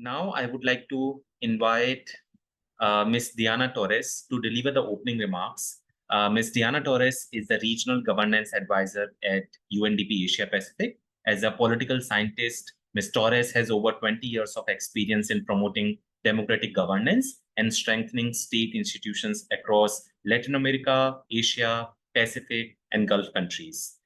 Now I would like to invite Ms. Diana Torres to deliver the opening remarks. Ms. Diana Torres is the Regional Governance Advisor at UNDP Asia Pacific. As a political scientist, Ms. Torres has over 20 years of experience in promoting democratic governance and strengthening state institutions across Latin America, Asia, Pacific, and Gulf countries.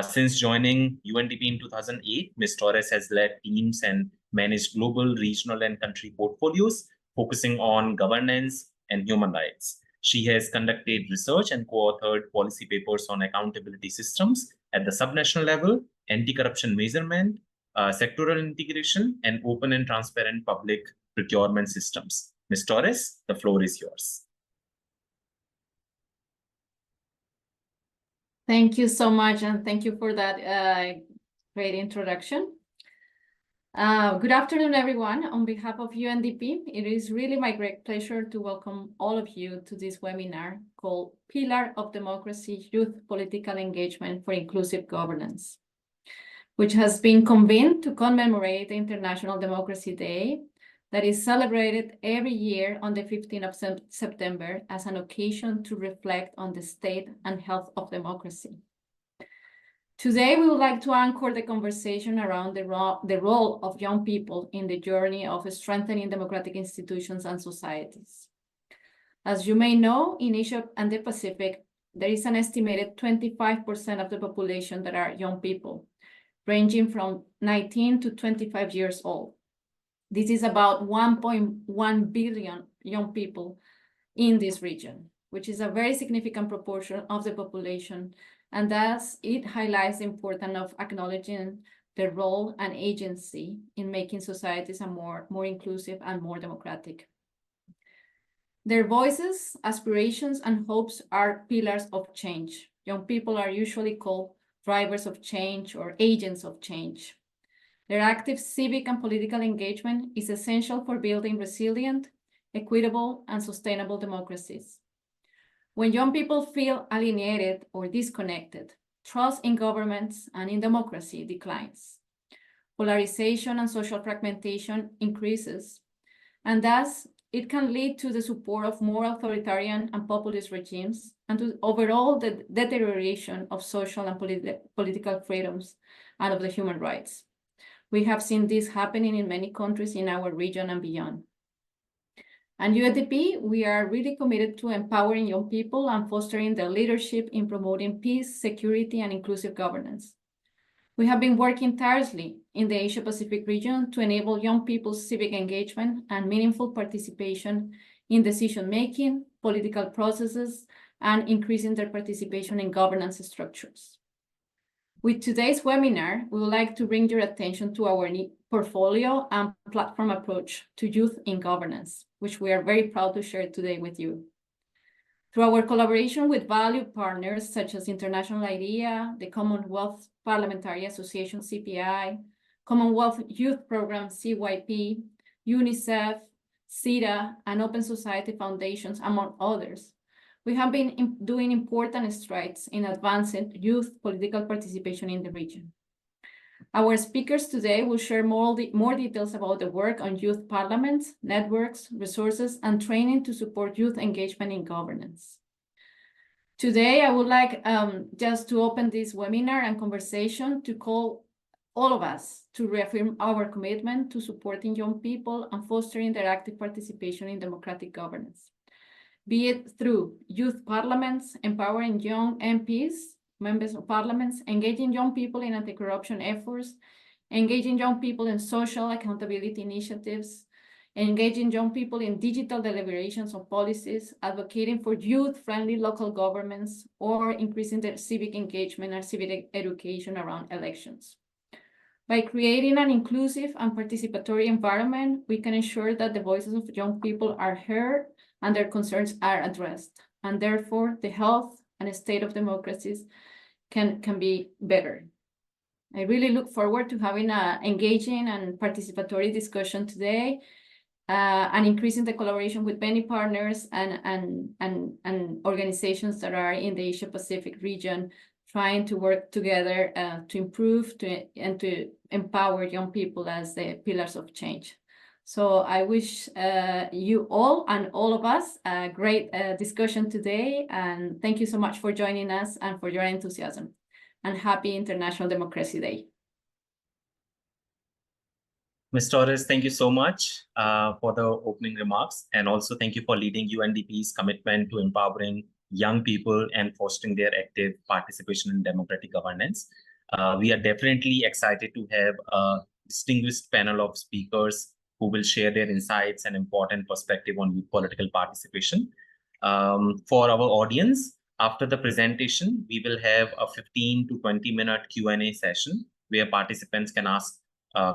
Since joining UNDP in 2008, Ms. Torres has led teams and managed global, regional, and country portfolios, focusing on governance and human rights. She has conducted research and co-authored policy papers on accountability systems at the subnational level, anti-corruption measurement, sectoral integration, and open and transparent public procurement systems. Ms. Torres, the floor is yours. Thank you so much, and thank you for that great introduction. Good afternoon, everyone. On behalf of UNDP, it is really my great pleasure to welcome all of you to this webinar called Pillar of Democracy, Youth Political Engagement for Inclusive Governance, which has been convened to commemorate the International Democracy Day that is celebrated every year on the 15th of September as an occasion to reflect on the state and health of democracy. Today, we would like to anchor the conversation around the role of young people in the journey of strengthening democratic institutions and societies. As you may know, in Asia and the Pacific, there is an estimated 25% of the population that are young people, ranging from 19 to 25 years old. This is about 1.1 billion young people in this region, which is a very significant proportion of the population, and thus it highlights the importance of acknowledging their role and agency in making societies a more inclusive and more democratic. Their voices, aspirations, and hopes are pillars of change. Young people are usually called drivers of change or agents of change. Their active civic and political engagement is essential for building resilient, equitable, and sustainable democracies. When young people feel alienated or disconnected, trust in governments and in democracy declines. Polarization and social fragmentation increases, and thus it can lead to the support of more authoritarian and populist regimes and to overall the deterioration of social and political freedoms and of the human rights. We have seen this happening in many countries in our region and beyond. And UNDP, we are really committed to empowering young people and fostering their leadership in promoting peace, security, and inclusive governance. We have been working tirelessly in the Asia-Pacific region to enable young people's civic engagement and meaningful participation in decision-making, political processes, and increasing their participation in governance structures. With today's webinar, we would like to bring your attention to our portfolio and platform approach to youth in governance, which we are very proud to share today with you. Through our collaboration with valued partners such as International IDEA, the Commonwealth Parliamentary Association CPI, Commonwealth Youth Program CYP, UNICEF, CIDA, and Open Society Foundations, among others, we have been doing important strides in advancing youth political participation in the region. Our speakers today will share more details about the work on youth parliaments, networks, resources, and training to support youth engagement in governance. Today, I would like just to open this webinar and conversation to call all of us to reaffirm our commitment to supporting young people and fostering their active participation in democratic governance, be it through youth parliaments, empowering young MPs, members of parliaments, engaging young people in anti-corruption efforts, engaging young people in social accountability initiatives, engaging young people in digital deliberations of policies, advocating for youth-friendly local governments, or increasing their civic engagement and civic education around elections. By creating an inclusive and participatory environment, we can ensure that the voices of young people are heard and their concerns are addressed, and therefore the health and state of democracies can be better. I really look forward to having an engaging and participatory discussion today, and increasing the collaboration with many partners and organizations that are in the Asia-Pacific region, trying to work together to improve and to empower young people as the pillars of change. So I wish you all and all of us a great discussion today. And thank you so much for joining us and for your enthusiasm. And happy International Democracy Day. Ms. Torres, thank you so much for the opening remarks. And also thank you for leading UNDP's commitment to empowering young people and fostering their active participation in democratic governance. We are definitely excited to have a distinguished panel of speakers who will share their insights and important perspective on youth political participation. For our audience, after the presentation, we will have a 15 to 20-minute Q&A session where participants can ask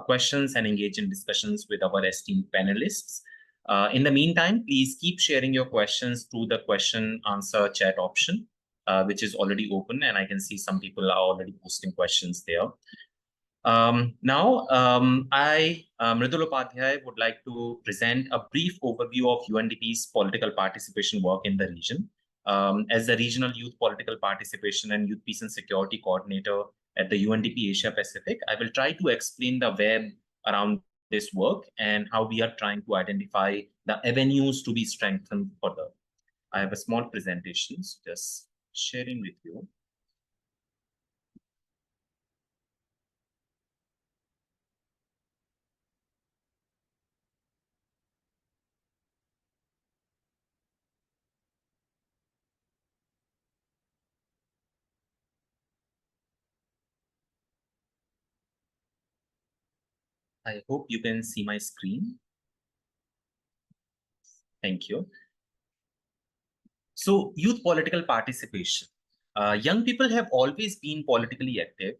questions and engage in discussions with our esteemed panelists. In the meantime, please keep sharing your questions through the question answer chat option, which is already open, and I can see some people are already posting questions there. Now, Mridul Upadhyay, would like to present a brief overview of UNDP's political participation work in the region. As the Regional Youth Political Participation and Youth Peace and Security Coordinator at the UNDP Asia Pacific, I will try to explain the web around this work and how we are trying to identify the avenues to be strengthened further. I have a small presentation, so just sharing with you. I hope you can see my screen. Thank you. So, youth political participation. Young people have always been politically active,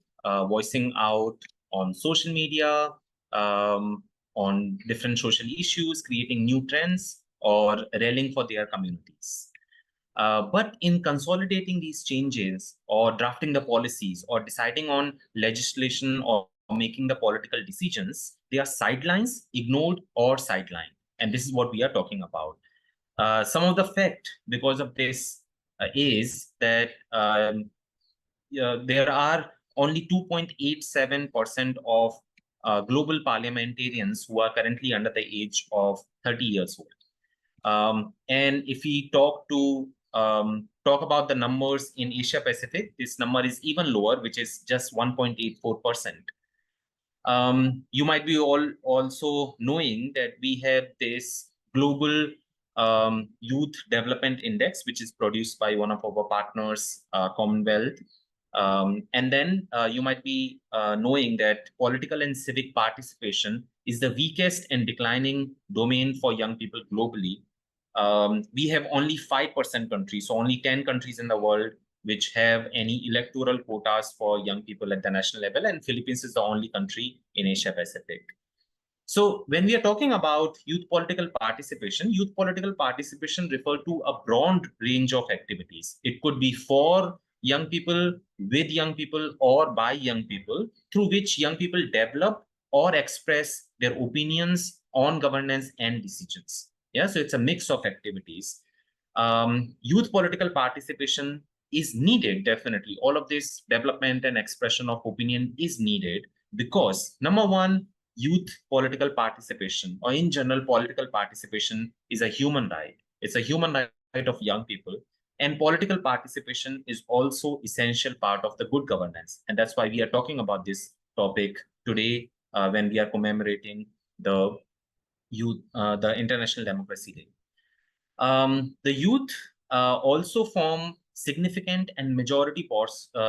voicing out on social media, on different social issues, creating new trends, or rallying for their communities. But in consolidating these changes, or drafting the policies, or deciding on legislation, or making the political decisions, they are sidelines, ignored, or sidelined. And this is what we are talking about. Some of the fact because of this is that there are only 2.87% of global parliamentarians who are currently under the age of 30 years old. And if we talk about the numbers in Asia Pacific, this number is even lower, which is just 1.84%. You might be also knowing that we have this global youth development index, which is produced by one of our partners, Commonwealth. And then you might be knowing that political and civic participation is the weakest and declining domain for young people globally. We have only 5% countries, so only 10 countries in the world which have any electoral quotas for young people at the national level, and Philippines is the only country in Asia Pacific. So when we are talking about youth political participation refer to a broad range of activities. It could be for young people, with young people, or by young people, through which young people develop or express their opinions on governance and decisions. Yeah, so it's a mix of activities. Youth political participation is needed, definitely. All of this development and expression of opinion is needed because, number one, youth political participation, or in general, political participation is a human right. It's a human right of young people. And political participation is also essential part of the good governance. And that's why we are talking about this topic today when we are commemorating the International Democracy Day. The youth also form significant and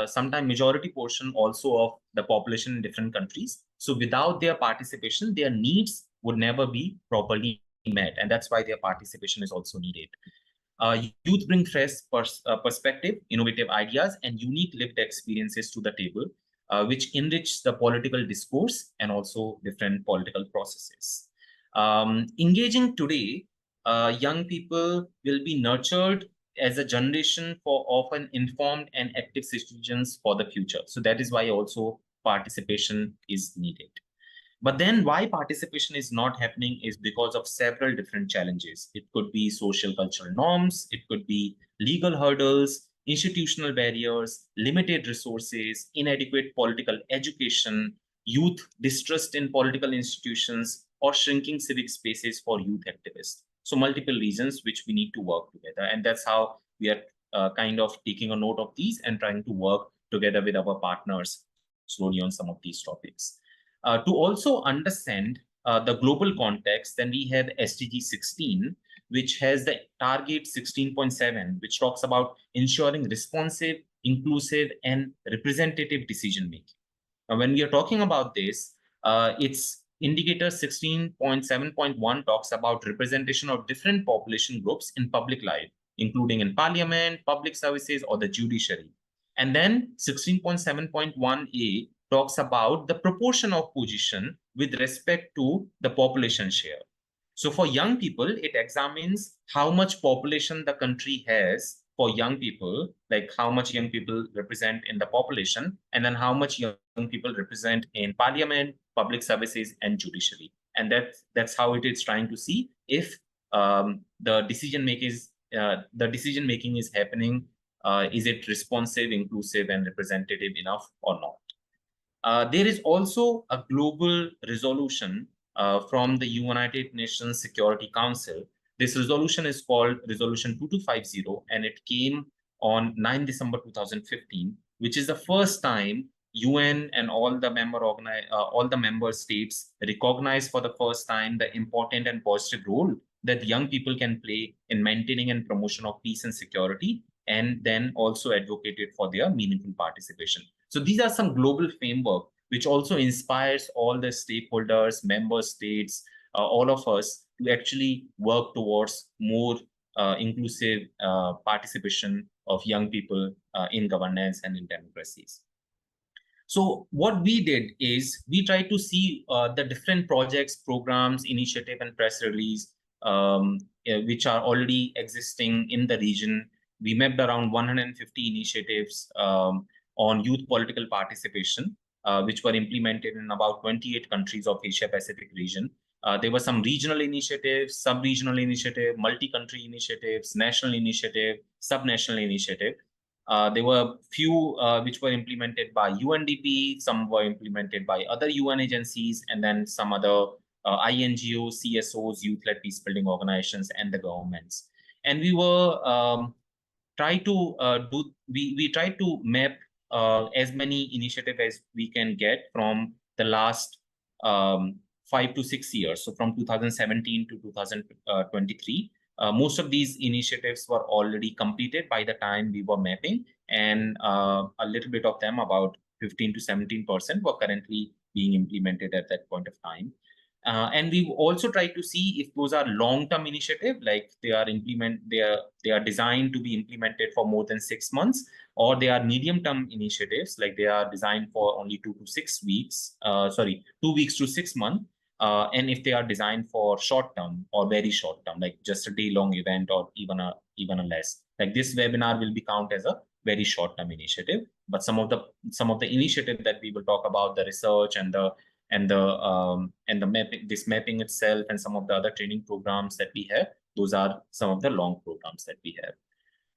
sometimes majority portion also of the population in different countries. So without their participation, their needs would never be properly met. And that's why their participation is also needed. Youth bring fresh perspective, innovative ideas, and unique lived experiences to the table, which enrich the political discourse and also different political processes. Engaging today, young people will be nurtured as a generation for often informed and active citizens for the future. So that is why also participation is needed. But then why participation is not happening is because of several different challenges. It could be social cultural norms, it could be legal hurdles, institutional barriers, limited resources, inadequate political education, youth distrust in political institutions, or shrinking civic spaces for youth activists. So multiple reasons which we need to work together. And that's how we are kind of taking a note of these and trying to work together with our partners slowly on some of these topics. To also understand the global context, then we have SDG 16, which has the target 16.7, which talks about ensuring responsive, inclusive, and representative decision making. Now, when we are talking about this, its indicator 16.7.1 talks about representation of different population groups in public life, including in parliament, public services, or the judiciary. And then 16.7.1a talks about the proportion of position with respect to the population share. So for young people, it examines how much population the country has for young people, like how much young people represent in the population, and then how much young people represent in parliament, public services, and judiciary. And that's how it is trying to see if the decision making is happening. Is it responsive, inclusive, and representative enough or not? There is also a global resolution from the United Nations Security Council. This resolution is called Resolution 2250, and it came on 9 December 2015, which is the first time UN and all the member states recognize for the first time the important and positive role that young people can play in maintaining and promotion of peace and security, and then also advocated for their meaningful participation. So these are some global framework which also inspires all the stakeholders, member states, all of us to actually work towards more inclusive participation of young people in governance and in democracies. So what we did is we tried to see the different projects, programs, initiative, and press release which are already existing in the region. We mapped around 150 initiatives on youth political participation, which were implemented in about 28 countries of Asia Pacific region. There were some regional initiatives, sub-regional initiative, multi-country initiatives, national initiative, sub-national initiative. There were few which were implemented by UNDP, some were implemented by other UN agencies, and then some other INGOs, CSOs, youth-led peace-building organizations, and the governments. And we were tried to map as many initiatives as we can get from the last 5 to 6 years. So from 2017 to 2023. Most of these initiatives were already completed by the time we were mapping, and a little bit of them, about 15 to 17%, were currently being implemented at that point of time. And we've also tried to see if those are long-term initiatives, like they are designed to be implemented for more than 6 months, or they are medium-term initiatives, like they are designed for only 2 to 6 weeks, 2 weeks to 6 months. And if they are designed for short term or very short term, like just a day-long event or even a less, like this webinar will be counted as a very short-term initiative. But some of the initiative that we will talk about, the research and the mapping itself, and some of the other training programs that we have, those are some of the long programs that we have.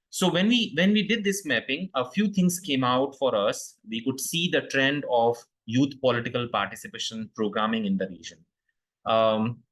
So when we did this mapping, a few things came out for us. We could see the trend of youth political participation programming in the region.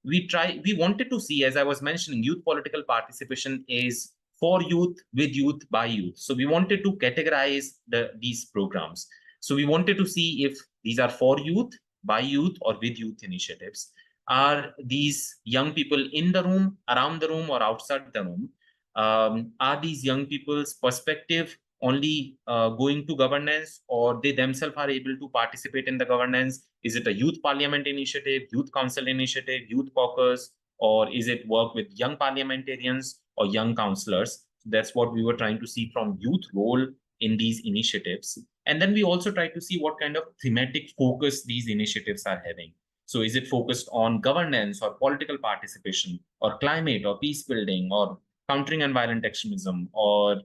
We wanted to see, as I was mentioning, youth political participation is for youth, with youth, by youth. So we wanted to categorize these programs. So we wanted to see if these are for youth, by youth, or with youth initiatives. Are these young people in the room, around the room, or outside the room? Are these young people's perspective only going to governance, or they themselves are able to participate in the governance? Is it a youth parliament initiative, youth council initiative, youth caucus, or is it work with young parliamentarians or young councillors? That's what we were trying to see from youth role in these initiatives. And then we also tried to see what kind of thematic focus these initiatives are having. So is it focused on governance or political participation or climate or peace building or countering violent extremism or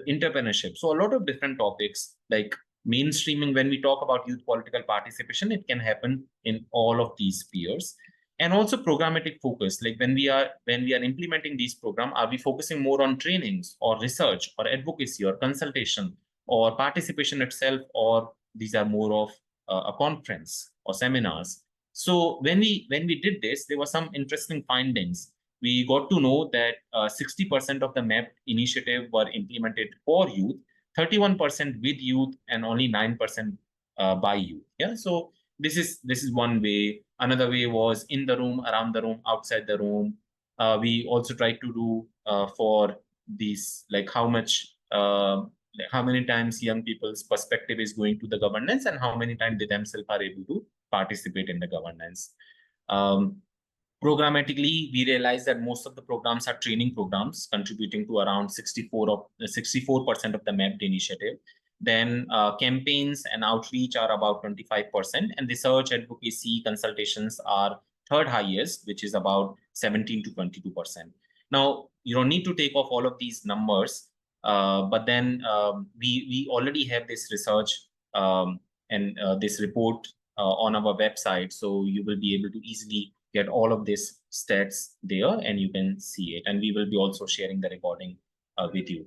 entrepreneurship? So a lot of different topics, like mainstreaming. When we talk about youth political participation, it can happen in all of these spheres. And also programmatic focus, like when we are implementing these programs, are we focusing more on trainings or research or advocacy or consultation or participation itself, or these are more of a conference or seminars? So when we did this, there were some interesting findings. We got to know that 60% of the MAP initiative were implemented for youth, 31% with youth, and only 9% by youth. Yeah, so this is one way. Another way was in the room, around the room, outside the room. We also tried to do for these, like how many times young people's perspective is going to the governance and how many times they themselves are able to participate in the governance. Programmatically, we realized that most of the programs are training programs, contributing to around 64% of the mapped initiative. Then campaigns and outreach are about 25%, and research, advocacy, consultations are third highest, which is about 17 to 22%. Now, you don't need to take off all of these numbers, but then we already have this research and this report on our website, so you will be able to easily get all of these stats there and you can see it. And we will be also sharing the recording with you.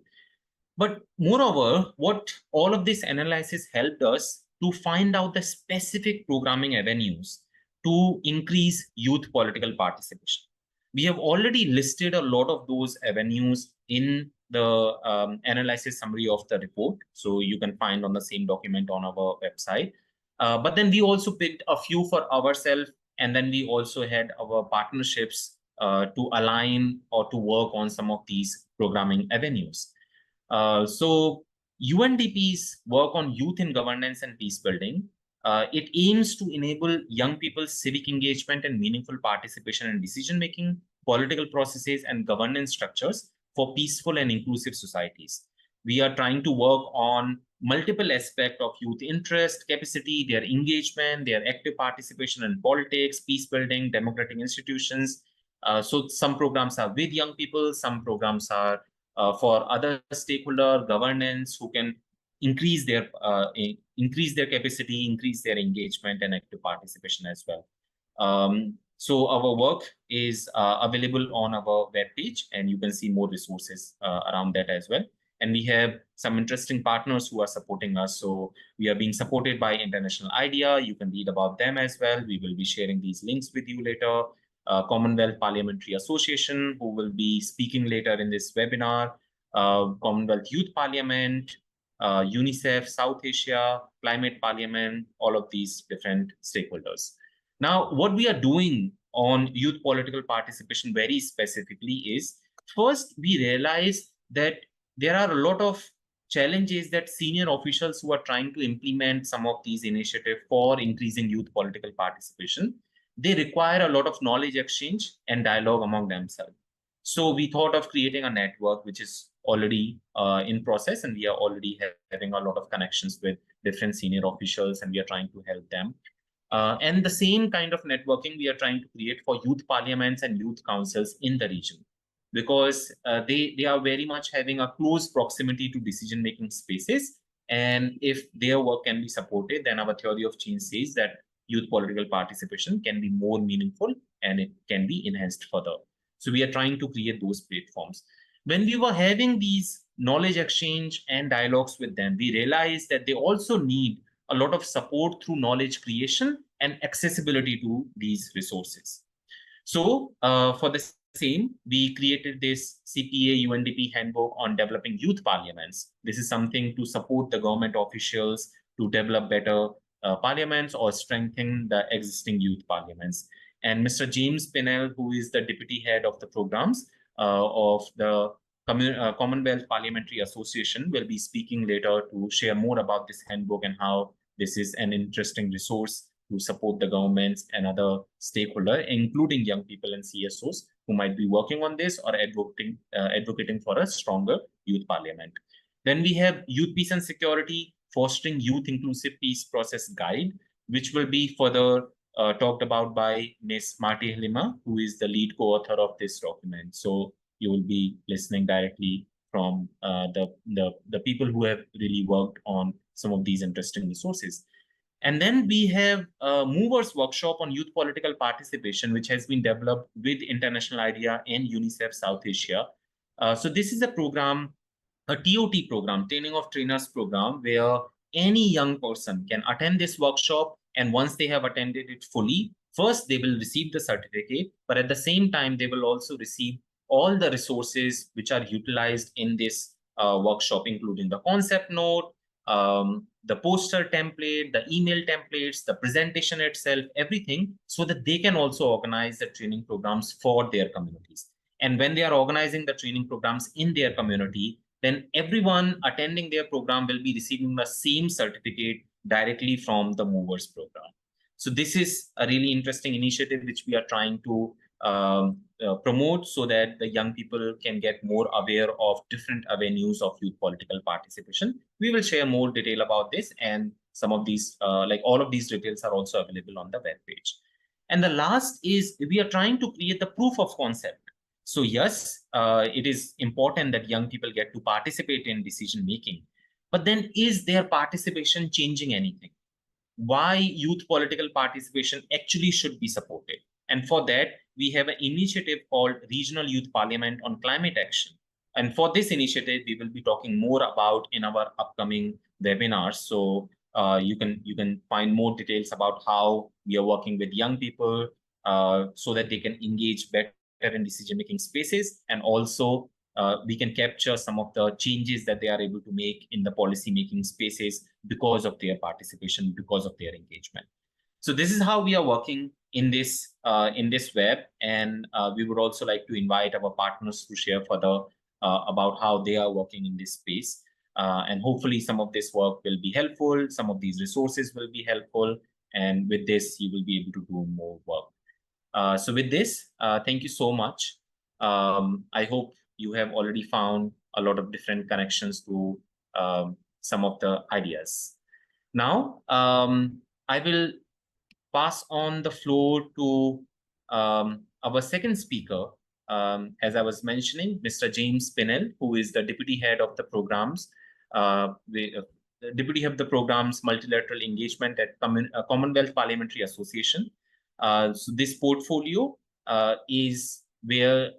But moreover, what all of this analysis helped us to find out the specific programming avenues to increase youth political participation. We have already listed a lot of those avenues in the analysis summary of the report. So you can find on the same document on our website. But then we also picked a few for ourselves, and then we also had our partnerships to align or to work on some of these programming avenues. So UNDP's work on youth in governance and peace building, it aims to enable young people's civic engagement and meaningful participation in decision-making, political processes, and governance structures for peaceful and inclusive societies. We are trying to work on multiple aspects of youth interest, capacity, their engagement, their active participation in politics, peace building, democratic institutions. So some programs are with young people, some programs are for other stakeholder governance who can increase their capacity, increase their engagement and active participation as well. So our work is available on our webpage, and you can see more resources around that as well. And we have some interesting partners who are supporting us. So we are being supported by International IDEA. You can read about them as well. We will be sharing these links with you later. Commonwealth Parliamentary Association, who will be speaking later in this webinar. Commonwealth Youth Parliament, UNICEF, South Asia, Climate Parliament, all of these different stakeholders. Now, what we are doing on youth political participation very specifically is, first, we realize that there are a lot of challenges that senior officials who are trying to implement some of these initiatives for increasing youth political participation, they require a lot of knowledge exchange and dialogue among themselves. So we thought of creating a network which is already in process, and we are already having a lot of connections with different senior officials, and we are trying to help them. And the same kind of networking we are trying to create for youth parliaments and youth councils in the region, because they are very much having a close proximity to decision-making spaces. And if their work can be supported, then our theory of change says that youth political participation can be more meaningful and it can be enhanced further. So we are trying to create those platforms. When we were having these knowledge exchange and dialogues with them, we realized that they also need a lot of support through knowledge creation and accessibility to these resources. So for the same, we created this CPA UNDP handbook on developing youth parliaments. This is something to support the government officials to develop better parliaments or strengthen the existing youth parliaments. And Mr. James Pinnell, who is the deputy head of the programs of the Commonwealth Parliamentary Association, will be speaking later to share more about this handbook and how this is an interesting resource to support the governments and other stakeholders, including young people and CSOs who might be working on this or advocating for a stronger youth parliament. Then we have Youth Peace and Security, Fostering Youth Inclusive Peace Process Guide, which will be further talked about by Ms. Marte, Hellema, who is the lead co-author of this document. So you will be listening directly from the people who have really worked on some of these interesting resources. And then we have a Movers Workshop on Youth Political Participation, which has been developed with International IDEA and UNICEF South Asia. So this is a program, a TOT program, Training of Trainers program, where any young person can attend this workshop. And once they have attended it fully, first they will receive the certificate, but at the same time, they will also receive all the resources which are utilized in this workshop, including the concept note, the poster template, the email templates, the presentation itself, everything, so that they can also organize the training programs for their communities. And when they are organizing the training programs in their community, then everyone attending their program will be receiving the same certificate directly from the Movers program. So this is a really interesting initiative which we are trying to promote, so that the young people can get more aware of different avenues of youth political participation. We will share more detail about this, and some of these, like all of these details are also available on the web page. And the last is we are trying to create the proof of concept. So yes, it is important that young people get to participate in decision making, but then is their participation changing anything? Why youth political participation actually should be supported? And for that, we have an initiative called Regional Youth Parliament on Climate Action. And for this initiative, we will be talking more about in our upcoming webinars. So you can find more details about how we are working with young people so that they can engage better in decision-making spaces, and also we can capture some of the changes that they are able to make in the policy-making spaces because of their participation, because of their engagement. So this is how we are working in this web, and we would also like to invite our partners to share further about how they are working in this space. And hopefully some of this work will be helpful, some of these resources will be helpful, and with this, you will be able to do more work. So with this, thank you so much. I hope you have already found a lot of different connections to some of the ideas. Now, I will pass on the floor to our second speaker, as I was mentioning, Mr. James Pinnell, who is the Deputy Head of the Programs, Deputy Head of the Programs Multilateral Engagement at Commonwealth Parliamentary Association. So this portfolio is where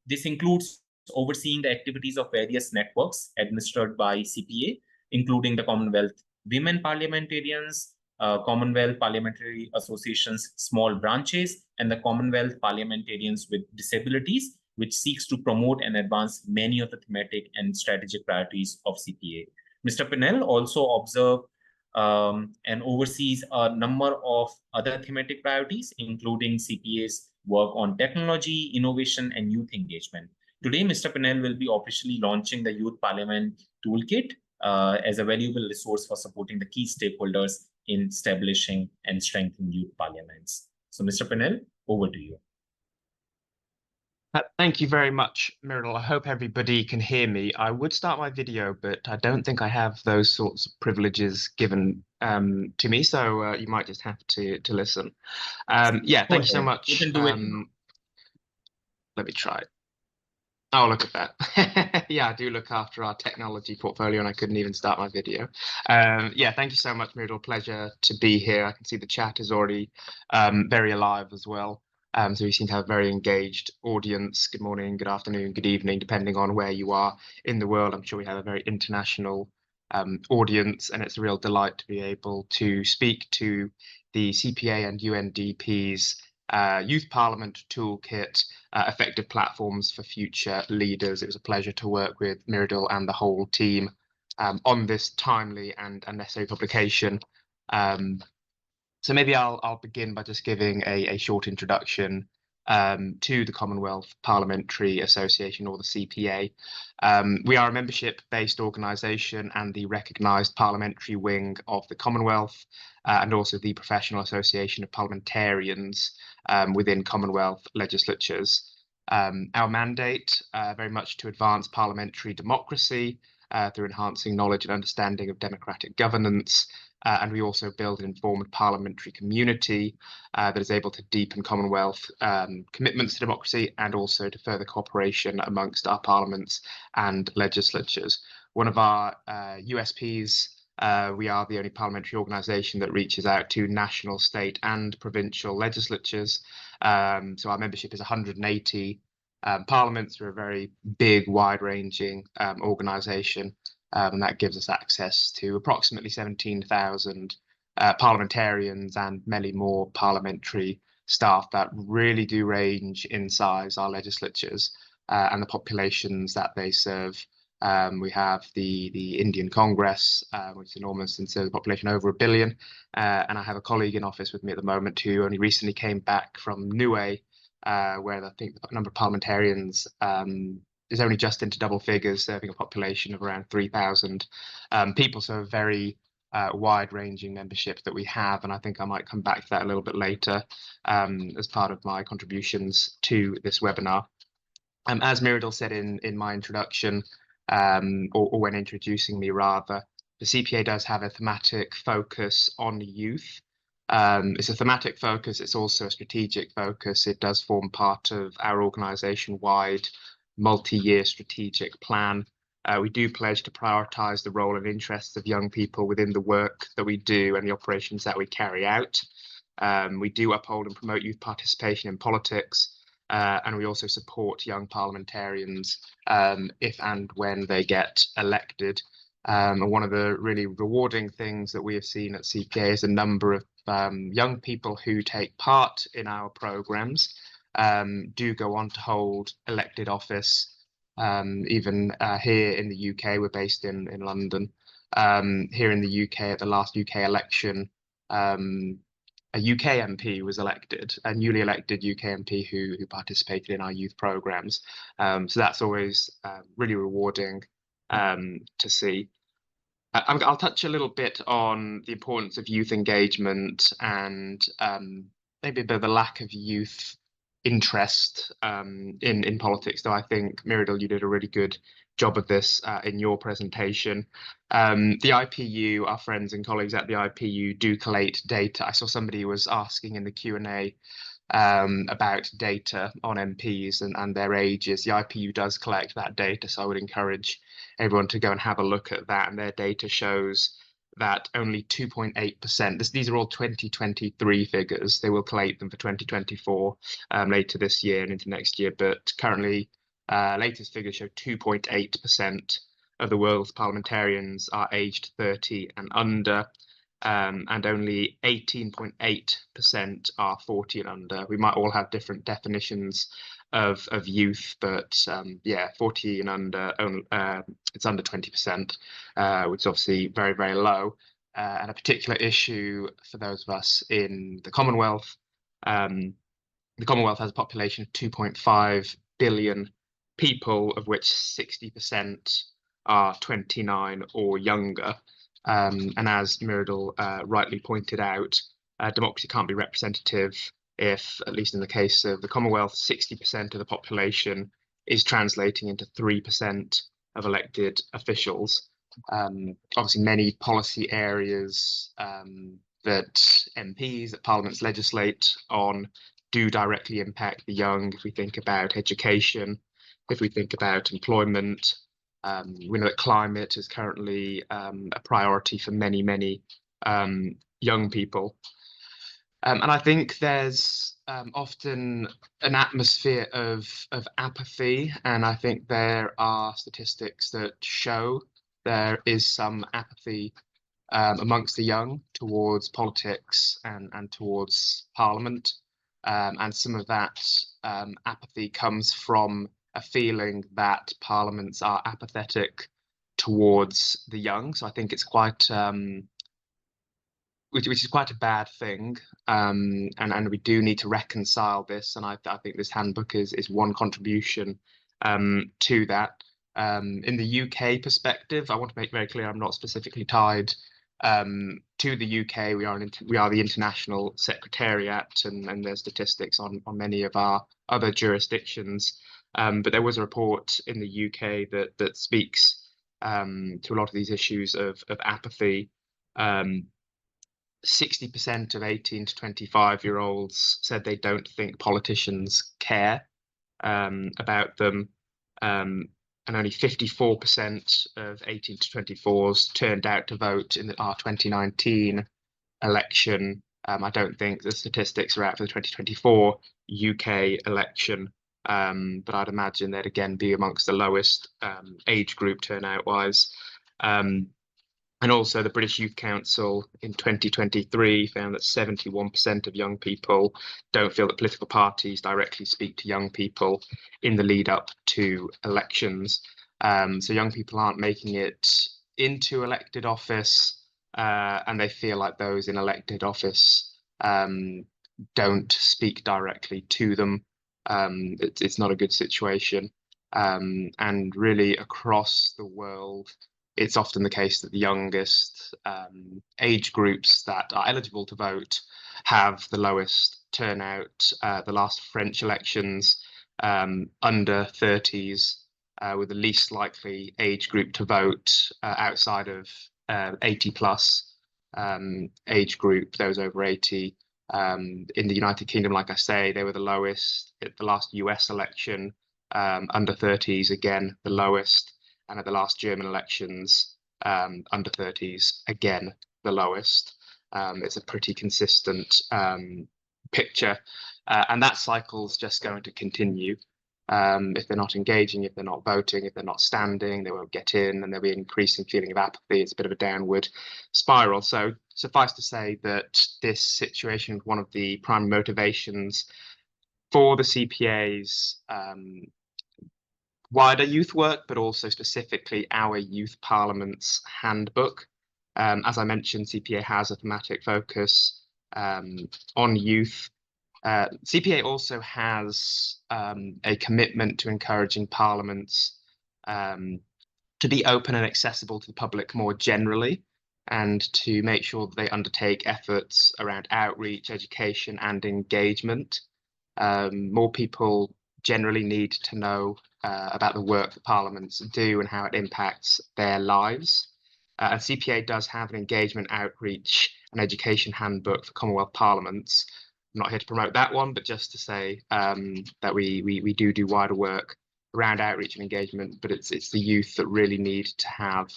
this includes overseeing the activities of various networks administered by CPA, including the Commonwealth Women Parliamentarians, Commonwealth Parliamentary Association's small branches, and the Commonwealth Parliamentarians with Disabilities, which seeks to promote and advance many of the thematic and strategic priorities of CPA. Mr. Pinnell also observed and oversees a number of other thematic priorities, including CPA's work on technology, innovation, and youth engagement. Today, Mr. Pinnell will be officially launching the Youth Parliament Toolkit as a valuable resource for supporting the key stakeholders in establishing and strengthening youth parliaments. So, Mr. Pinnell, over to you. Thank you very much, Mridul. I hope everybody can hear me. I would start my video, but I don't think I have those sorts of privileges given to me, so you might just have to listen. Yeah, thank you so much. You can do it. Let me try. Oh, look at that. Yeah, I do look after our technology portfolio and I couldn't even start my video. Yeah, thank you so much, Mridul. Pleasure to be here. I can see the chat is already very alive as well. So we seem to have a very engaged audience. Good morning, good afternoon, good evening, depending on where you are in the world. I'm sure we have a very international audience, and it's a real delight to be able to speak to the CPA and UNDP's Youth Parliament Toolkit, effective platforms for future leaders. It was a pleasure to work with Mridul and the whole team on this timely and necessary publication. So maybe I'll begin by just giving a short introduction to the Commonwealth Parliamentary Association, or the CPA. We are a membership-based organisation and the recognised parliamentary wing of the Commonwealth, and also the Professional Association of Parliamentarians within Commonwealth legislatures. Our mandate, very much to advance parliamentary democracy through enhancing knowledge and understanding of democratic governance. And we also build an informed parliamentary community that is able to deepen Commonwealth commitments to democracy and also to further cooperation amongst our parliaments and legislatures. One of our USPs, we are the only parliamentary organisation that reaches out to national, state and provincial legislatures. So our membership is 180 parliaments. We're a very big, wide-ranging organisation. And that gives us access to approximately 17,000 parliamentarians and many more parliamentary staff that really do range in size, our legislatures, and the populations that they serve. We have the Indian Congress, which is enormous and serves a population over 1 billion. And I have a colleague in office with me at the moment who only recently came back from Niue, where I think the number of parliamentarians is only just into double figures, serving a population of around 3,000 people. So a very wide-ranging membership that we have, and I think I might come back to that a little bit later as part of my contributions to this webinar. As Mridul said in my introduction, or when introducing me rather, the CPA does have a thematic focus on youth. It's a thematic focus, it's also a strategic focus. It does form part of our organisation-wide multi-year strategic plan. We do pledge to prioritise the role and interests of young people within the work that we do and the operations that we carry out. We do uphold and promote youth participation in politics, and we also support young parliamentarians if and when they get elected. And one of the really rewarding things that we have seen at CPA is a number of young people who take part in our programmes do go on to hold elected office. Even here in the UK, we're based in London. Here in the UK, at the last UK election, a UK MP was elected, a newly elected UK MP who participated in our youth programmes. So that's always really rewarding to see. I'll touch a little bit on the importance of youth engagement and maybe a bit of the lack of youth interest in politics, though I think, Mridul, you did a really good job of this in your presentation. The IPU, our friends and colleagues at the IPU do collate data. I saw somebody was asking in the Q&A about data on MPs and their ages. The IPU does collect that data, so I would encourage everyone to go and have a look at that. And their data shows that only 2.8%, these are all 2023 figures, they will collate them for 2024 later this year and into next year, but currently latest figures show 2.8% of the world's parliamentarians are aged 30 and under, and only 18.8% are 40 and under. We might all have different definitions of youth, but yeah, 40 and under, it's under 20%, which is obviously very, very low. And a particular issue for those of us in the Commonwealth. The Commonwealth has a population of 2.5 billion people, of which 60% are 29 or younger. And as Mridul rightly pointed out, democracy can't be representative if, at least in the case of the Commonwealth, 60% of the population is translating into 3% of elected officials. Obviously, many policy areas that MPs, that parliaments legislate on do directly impact the young. If we think about education, if we think about employment, we know that climate is currently a priority for many, many young people. And I think there's often an atmosphere of apathy, and I think there are statistics that show there is some apathy amongst the young towards politics and towards Parliament. And some of that apathy comes from a feeling that parliaments are apathetic towards the young. So I think it's quite which is quite a bad thing, and we do need to reconcile this. And I think this handbook is one contribution to that. In the UK perspective, I want to make very clear I'm not specifically tied to the UK. We are the International Secretariat, and there's statistics on many of our other jurisdictions. But there was a report in the UK that speaks to a lot of these issues of apathy. 60% of 18 to 25-year-olds said they don't think politicians care about them, and only 54% of 18 to 24s turned out to vote in our 2019 election. I don't think the statistics are out for the 2024 UK election, but I'd imagine they'd again be amongst the lowest age group turnout-wise. And also the British Youth Council in 2023 found that 71% of young people don't feel that political parties directly speak to young people in the lead up to elections. So young people aren't making it into elected office, and they feel like those in elected office don't speak directly to them. It's not a good situation. And really across the world, it's often the case that the youngest age groups that are eligible to vote have the lowest turnout. The last French elections, under 30s, were the least likely age group to vote outside of 80 plus age group, those over 80. In the United Kingdom, like I say, they were the lowest. At the last US election, under 30s, again, the lowest. And at the last German elections, under 30s, again, the lowest. It's a pretty consistent picture. And that cycle's just going to continue. If they're not engaging, if they're not voting, if they're not standing, they won't get in, and there'll be an increasing feeling of apathy. It's a bit of a downward spiral. So suffice to say that this situation is one of the prime motivations for the CPA's wider youth work, but also specifically our Youth Parliament's handbook. As I mentioned, CPA has a thematic focus on youth. CPA also has a commitment to encouraging parliaments to be open and accessible to the public more generally, and to make sure that they undertake efforts around outreach, education, and engagement. More people generally need to know about the work that parliaments do and how it impacts their lives. And CPA does have an engagement, outreach, and education handbook for Commonwealth parliaments. I'm not here to promote that one, but just to say that we do wider work around outreach and engagement, but it's the youth that really need to have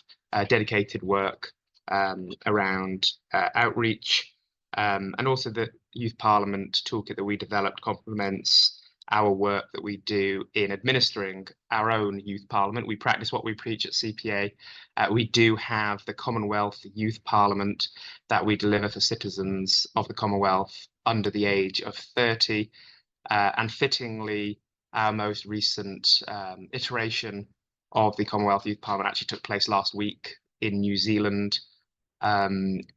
dedicated work around outreach. And also the Youth Parliament toolkit that we developed complements our work that we do in administering our own Youth Parliament. We practice what we preach at CPA. We do have the Commonwealth Youth Parliament that we deliver for citizens of the Commonwealth under the age of 30. And fittingly, our most recent iteration of the Commonwealth Youth Parliament actually took place last week in New Zealand.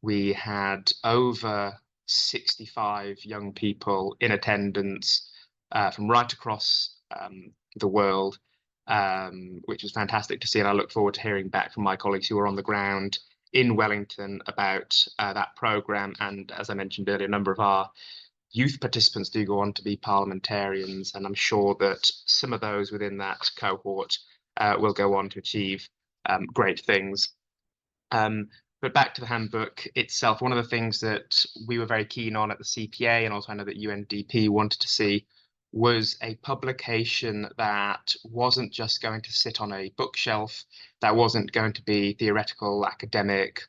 We had over 65 young people in attendance from right across the world, which was fantastic to see. And I look forward to hearing back from my colleagues who are on the ground in Wellington about that programme. And as I mentioned earlier, a number of our youth participants do go on to be parliamentarians, and I'm sure that some of those within that cohort will go on to achieve great things. But back to the handbook itself, one of the things that we were very keen on at the CPA, and also I know that UNDP wanted to see, was a publication that wasn't just going to sit on a bookshelf, that wasn't going to be theoretical, academic,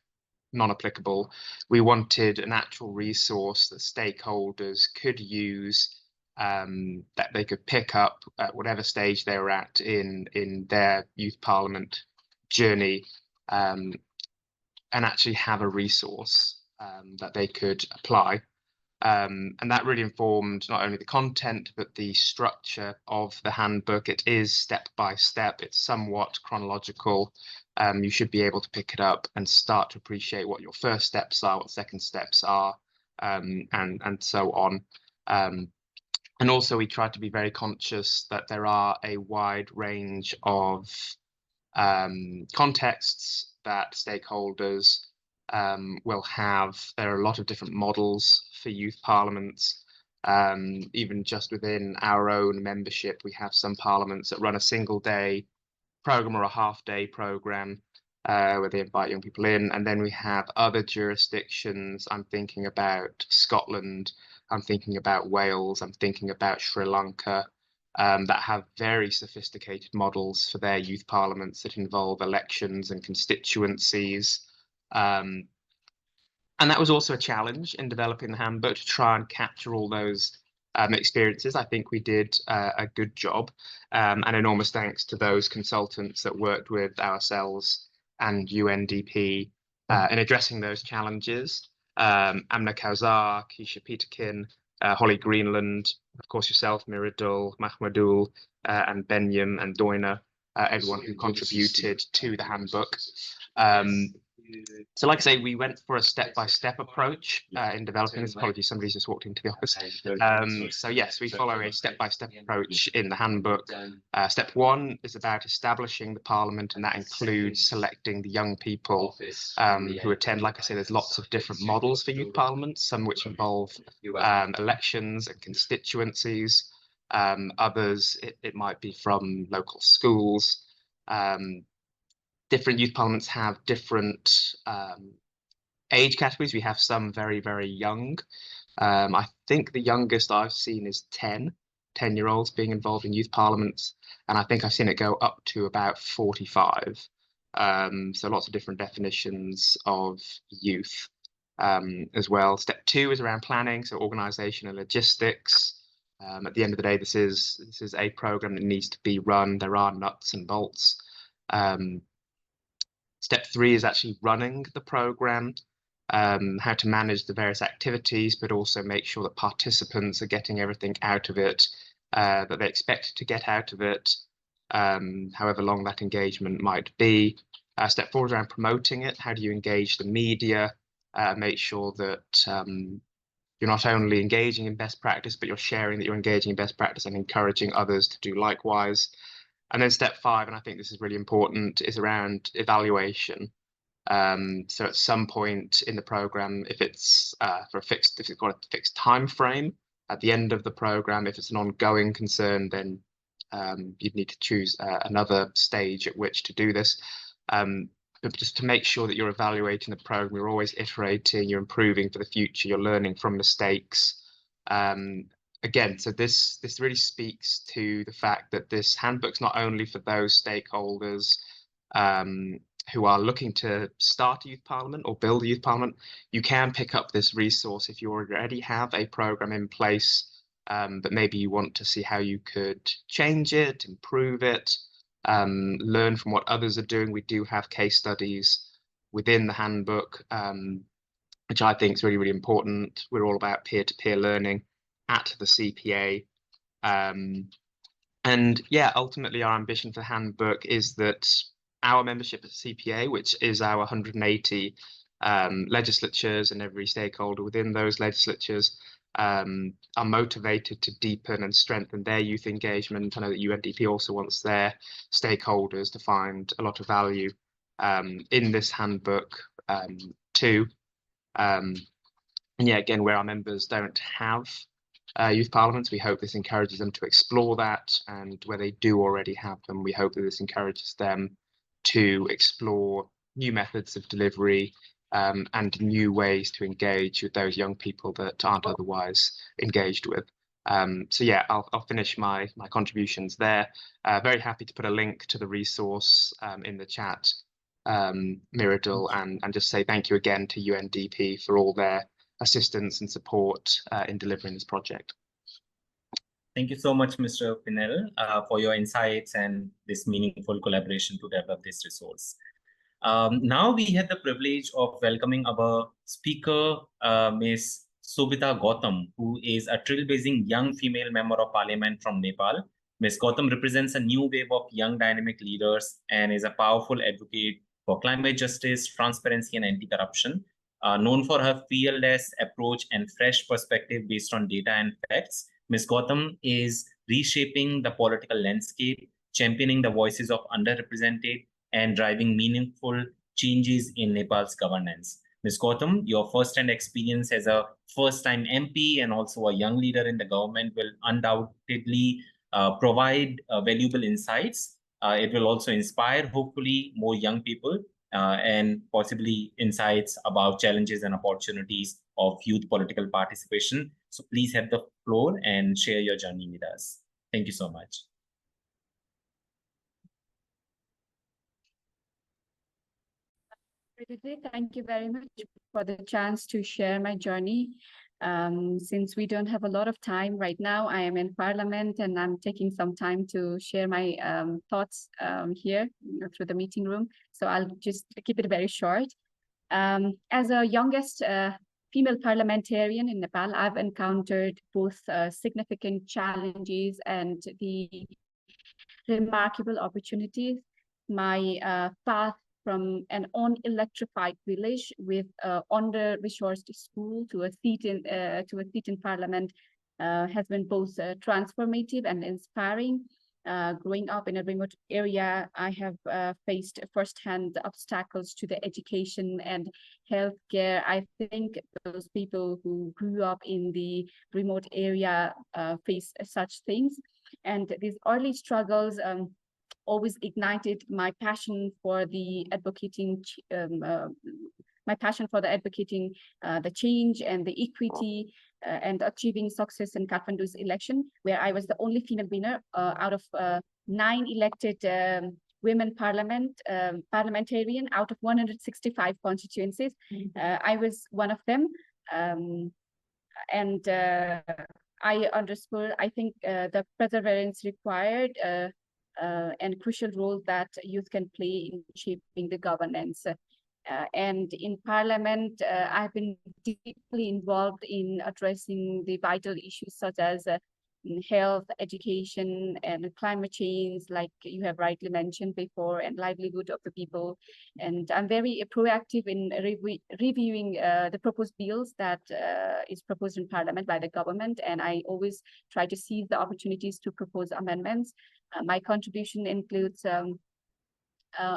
non-applicable. We wanted an actual resource that stakeholders could use, that they could pick up at whatever stage they were at in their youth parliament journey, and actually have a resource that they could apply. And that really informed not only the content, but the structure of the handbook. It is step by step. It's somewhat chronological. You should be able to pick it up and start to appreciate what your first steps are, what second steps are, and so on. And also we tried to be very conscious that there are a wide range of contexts that stakeholders will have. There are a lot of different models for youth parliaments. Even just within our own membership, we have some parliaments that run a single day program or a half-day program where they invite young people in. And then we have other jurisdictions. I'm thinking about Scotland, I'm thinking about Wales, I'm thinking about Sri Lanka, that have very sophisticated models for their youth parliaments that involve elections and constituencies. And that was also a challenge in developing the handbook, to try and capture all those experiences. I think we did a good job, and enormous thanks to those consultants that worked with ourselves and UNDP in addressing those challenges. Amna Kausar, Keisha Peterkin, Holly Greenland, of course yourself, Mridul, Mridul, and Benyam and Doina, everyone who contributed to the handbook. So like I say, we went for a step-by-step approach in developing this. Apologies, somebody's just walked into the office. So yes, we follow a step-by-step approach in the handbook. Step one is about establishing the Parliament, and that includes selecting the young people who attend. Like I say, there's lots of different models for youth parliaments, some which involve elections and constituencies. Others, it might be from local schools. Different youth parliaments have different age categories. We have some very, very young. I think the youngest I've seen is 10-year-olds being involved in youth parliaments. And I think I've seen it go up to about 45. So lots of different definitions of youth as well. Step two is around planning, so organisation and logistics. At the end of the day, this is a programme that needs to be run. There are nuts and bolts. Step three is actually running the programme, how to manage the various activities, but also make sure that participants are getting everything out of it that they expect to get out of it, however long that engagement might be. Step four is around promoting it. How do you engage the media? Make sure that you're not only engaging in best practice, but you're sharing that you're engaging in best practice and encouraging others to do likewise. And then step five, and I think this is really important, is around evaluation. So at some point in the program, if it's if it's got a fixed time frame at the end of the program, if it's an ongoing concern, then you'd need to choose another stage at which to do this. But just to make sure that you're evaluating the program, you're always iterating, you're improving for the future, you're learning from mistakes. Again, so this really speaks to the fact that this handbook's not only for those stakeholders who are looking to start a youth parliament or build a youth parliament. You can pick up this resource if you already have a program in place, but maybe you want to see how you could change it, improve it, learn from what others are doing. We do have case studies within the handbook, which I think is really, really important. We're all about peer-to-peer learning at the CPA. And yeah, ultimately our ambition for the handbook is that our membership at CPA, which is our 180 legislatures and every stakeholder within those legislatures, are motivated to deepen and strengthen their youth engagement. I know that UNDP also wants their stakeholders to find a lot of value in this handbook too. And yeah, again, where our members don't have youth parliaments, we hope this encourages them to explore that, and where they do already have them, we hope that this encourages them to explore new methods of delivery and new ways to engage with those young people that aren't otherwise engaged with. So yeah, I'll finish my contributions there. Very happy to put a link to the resource in the chat, Mridul, and just say thank you again to UNDP for all their assistance and support in delivering this project. Thank you so much, Mr. Pinnell, for your insights and this meaningful collaboration to develop this resource. Now we had the privilege of welcoming our speaker, Ms. Sobita Gautam, who is a trailblazing young female member of parliament from Nepal. Ms. Gautam represents a new wave of young dynamic leaders and is a powerful advocate for climate justice, transparency, and anti-corruption. Known for her fearless approach and fresh perspective based on data and facts, Ms. Gautam is reshaping the political landscape, championing the voices of underrepresented, and driving meaningful changes in Nepal's governance. Ms. Gautam, your first-hand experience as a first-time MP and also a young leader in the government will undoubtedly provide valuable insights. It will also inspire, hopefully, more young people and possibly insights about challenges and opportunities of youth political participation. So please have the floor and share your journey with us. Thank you so much. Thank you very much for the chance to share my journey. Since we don't have a lot of time right now, I am in Parliament and I'm taking some time to share my thoughts here through the meeting room. So I'll just keep it very short. As a youngest female parliamentarian in Nepal, I've encountered both significant challenges and the remarkable opportunities. My path from an unelectrified village with under-resourced school to a seat in parliament has been both transformative and inspiring. Growing up in a remote area, I have faced firsthand obstacles to the education and healthcare. I think those people who grew up in the remote area face such things. And these early struggles always ignited my passion for the advocating the change and the equity and achieving success in Kathmandu's election, where I was the only female winner out of 9 elected women parliamentarian out of 165 constituencies. I was one of them. And I underscore, I think, the perseverance required and crucial role that youth can play in shaping the governance. And in Parliament, I've been deeply involved in addressing the vital issues such as health, education, and climate change, like you have rightly mentioned before, and livelihood of the people. And I'm very proactive in reviewing the proposed bills that is proposed in Parliament by the government, and I always try to seize the opportunities to propose amendments. My contribution includes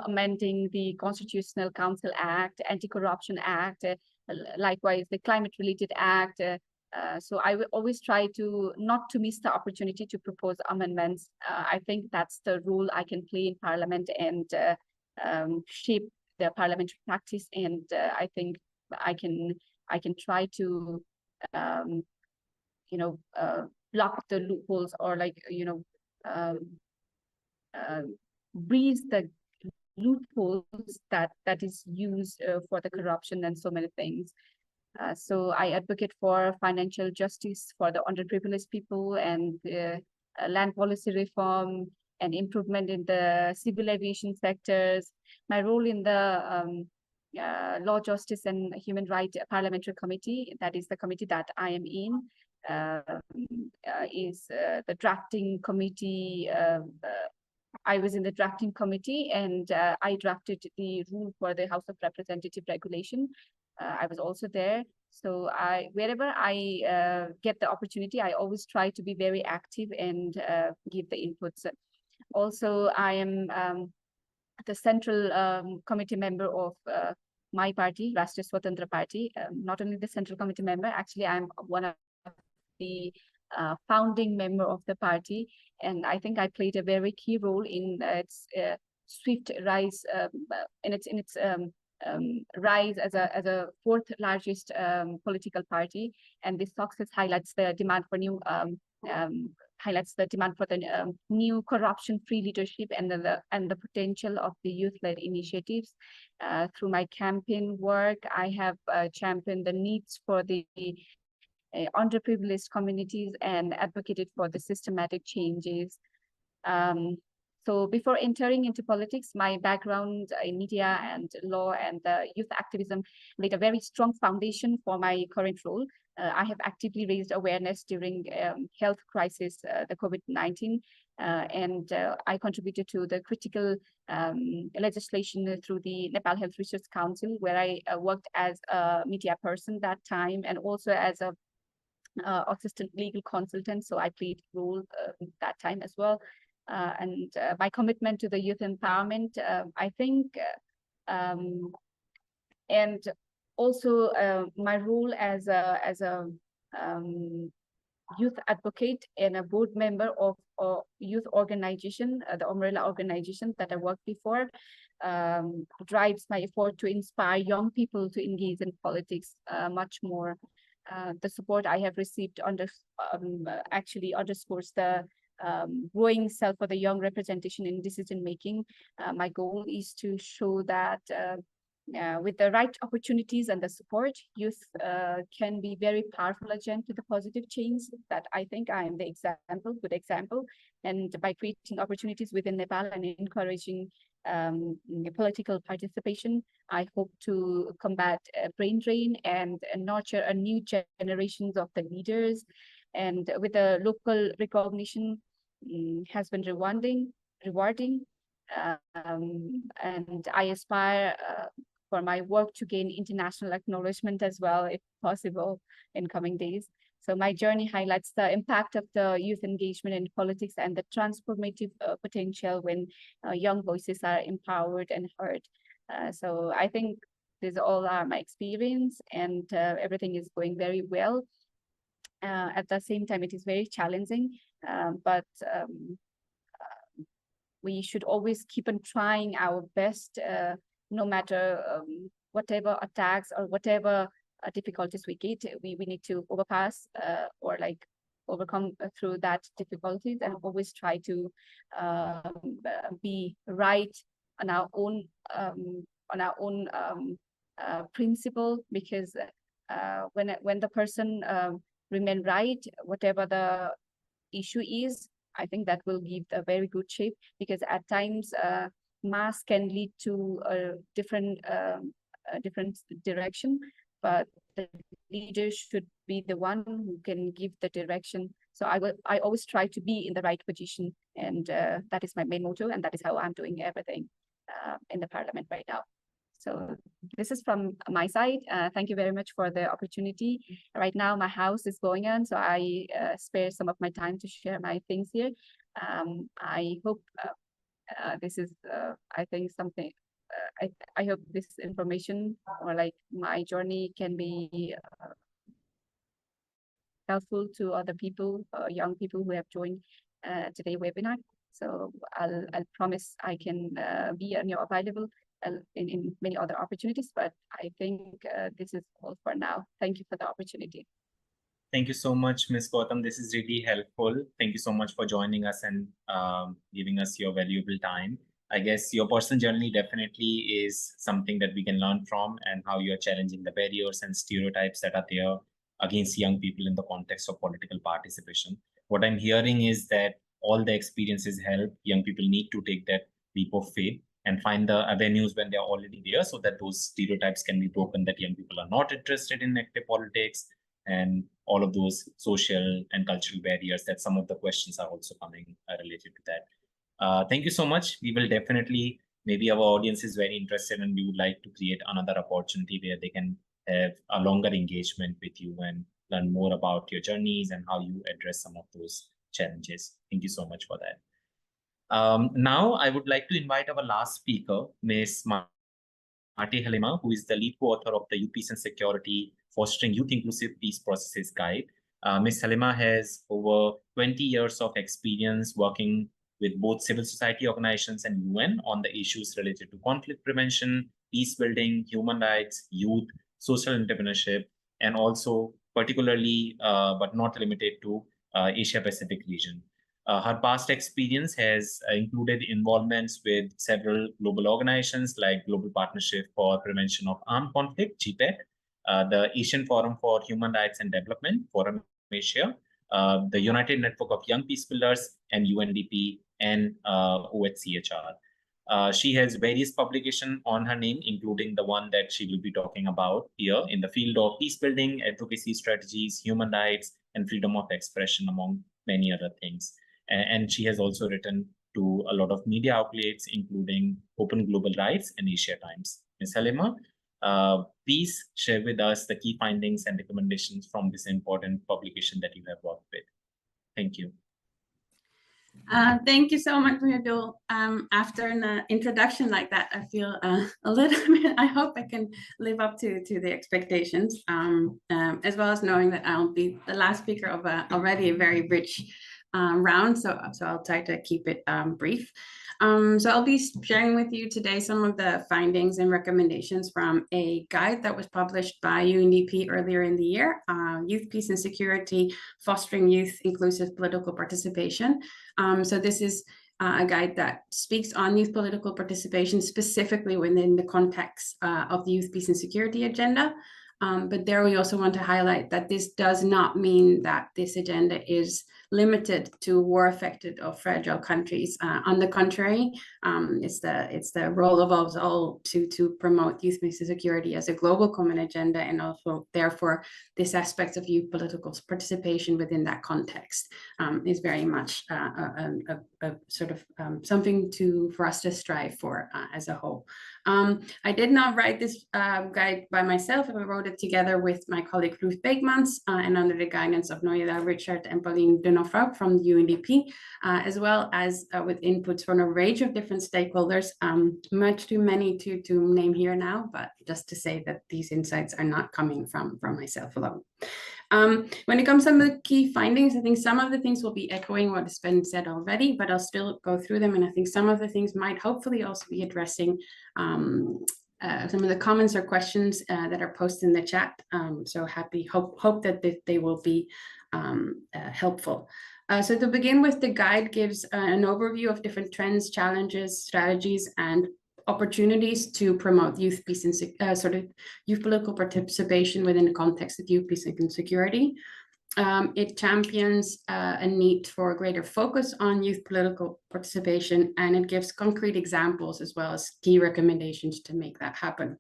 amending the Constitutional Council Act, Anti-Corruption Act, likewise the Climate-Related Act. So I will always try to not to miss the opportunity to propose amendments. I think that's the role I can play in Parliament and shape the parliamentary practice. And I think I can try to block the loopholes, or breeze the loopholes that is used for the corruption and so many things. So I advocate for financial justice for the underprivileged people, and land policy reform and improvement in the civil aviation sectors. My role in the Law, Justice and Human Rights Parliamentary Committee, that is the committee that I am in, is the drafting committee. I was in the drafting committee, and I drafted the rule for the House of Representative regulation. I was also there. So wherever I get the opportunity, I always try to be very active and give the inputs. Also, I am the central committee member of my party, Rashtriya Swatantra Party. Not only the central committee member, actually I'm one of the founding member of the party, and I think I played a very key role in its swift rise, in its rise as a 4th largest political party. And this success highlights the demand for new new corruption-free leadership and the potential of the youth-led initiatives. Through my campaign work, I have championed the needs for the underprivileged communities and advocated for the systematic changes. So before entering into politics, my background in media and law and youth activism laid a very strong foundation for my current role. I have actively raised awareness during health crisis, the COVID-19, and I contributed to the critical legislation through the Nepal Health Research Council, where I worked as a media person that time, and also as a assistant legal consultant. So I played a role that time as well. And my commitment to the youth empowerment, I think, and also my role as a youth advocate and a board member of a youth organization, the umbrella organization that I worked before, drives my effort to inspire young people to engage in politics much more. The support I have received actually underscores the growing self for the young representation in decision making. My goal is to show that with the right opportunities and the support, youth can be very powerful agent to the positive change. That I think I am the good example. And by creating opportunities within Nepal and encouraging political participation. I hope to combat brain drain and nurture a new generations of the leaders. And with the local recognition has been rewarding. And I aspire for my work to gain international acknowledgement as well, if possible, in coming days. So my journey highlights the impact of the youth engagement in politics and the transformative potential when young voices are empowered and heard. So I think these all are my experience, and everything is going very well. At the same time, it is very challenging, but we should always keep on trying our best, no matter whatever attacks or whatever difficulties we get, we need to overpass or like overcome through that difficulties, and always try to be right on our own principle, because when the person remain right, whatever the issue is, I think that will give a very good shape, because at times mass can lead to a different direction, but the leader should be the one who can give the direction. So I always try to be in the right position, and that is my main motto, and that is how I'm doing everything in the parliament right now. So this is from my side. Thank you very much for the opportunity. Right now, my house is going on, so I spare some of my time to share my things here. I hope this is, I think, something. I hope this information or like my journey can be helpful to other people, young people who have joined today's webinar. So I'll promise I can be available in many other opportunities, but I think this is all for now. Thank you for the opportunity. Thank you so much, Ms. Gautam. This is really helpful. Thank you so much for joining us and giving us your valuable time. I guess your personal journey definitely is something that we can learn from, and how you're challenging the barriers and stereotypes that are there against young people in the context of political participation. What I'm hearing is that all the experiences help. Young people need to take that leap of faith and find the avenues when they're already there, so that those stereotypes can be broken, that young people are not interested in active politics, and all of those social and cultural barriers that some of the questions are also coming related to that. Thank you so much. We will definitely, maybe our audience is very interested, and we would like to create another opportunity where they can have a longer engagement with you and learn more about your journeys and how you address some of those challenges. Thank you so much for that. Now, I would like to invite our last speaker, Ms. Marte Hellema, who is the lead co-author of the Youth Peace and Security Fostering Youth Inclusive Peace Processes Guide. Ms. Hellema has over 20 years of experience working with both civil society organizations and UN on the issues related to conflict prevention, peace building, human rights, youth, social entrepreneurship, and also particularly, but not limited to, Asia Pacific region. Her past experience has included involvements with several global organizations like Global Partnership for Prevention of Armed Conflict, GPAC, the Asian Forum for Human Rights and Development, Forum Asia, the United Network of Young Peace Builders, and UNDP and OHCHR. She has various publications on her name, including the one that she will be talking about here in the field of peace building, advocacy strategies, human rights, and freedom of expression, among many other things. And she has also written to a lot of media outlets, including Open Global Rights and Asia Times. Ms. Hellema, please share with us the key findings and recommendations from this important publication that you have worked with. Thank you. Thank you so much, Mridul. After an introduction like that, I feel a little bit, I hope I can live up to the expectations, as well as knowing that I'll be the last speaker of already a very rich round, so I'll try to keep it brief. So I'll be sharing with you today some of the findings and recommendations from a guide that was published by UNDP earlier in the year, Youth, Peace and Security, Fostering Youth Inclusive Political Participation. So this is a guide that speaks on youth political participation, specifically within the context of the Youth, Peace and Security agenda. But there we also want to highlight that this does not mean that this agenda is limited to war-affected or fragile countries. On the contrary, it's the role of us all to promote youth peace and security as a global common agenda, and also therefore this aspect of youth political participation within that context is very much a sort of something for us to strive for as a whole. I did not write this guide by myself. I wrote it together with my colleague Ruth Beekmans and under the guidance of Noyela Richard and Pauline Denofrauk from the UNDP, as well as with inputs from a range of different stakeholders, much too many to name here now, but just to say that these insights are not coming from myself alone. When it comes to some of the key findings, I think some of the things will be echoing what has been said already, but I'll still go through them. And I think some of the things might hopefully also be addressing some of the comments or questions that are posted in the chat. So hope that they will be helpful. So to begin with, the guide gives an overview of different trends, challenges, strategies, and opportunities to promote youth peace and sort of youth political participation within the context of youth peace and security. It champions a need for a greater focus on youth political participation, and it gives concrete examples as well as key recommendations to make that happen.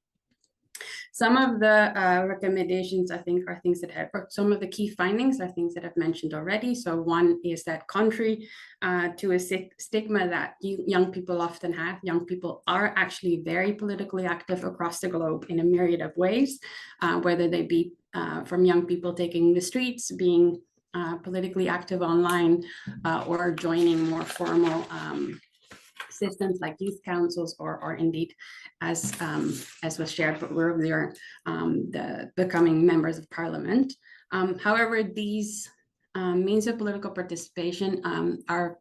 Some of the recommendations, I think, are things that have, some of the key findings are things that I've mentioned already. So one is that contrary to a stigma that young people often have, young people are actually very politically active across the globe in a myriad of ways, whether they be from young people taking the streets, being politically active online, or joining more formal systems like youth councils, or indeed, as was shared earlier, the becoming members of parliament. However, these means of political participation are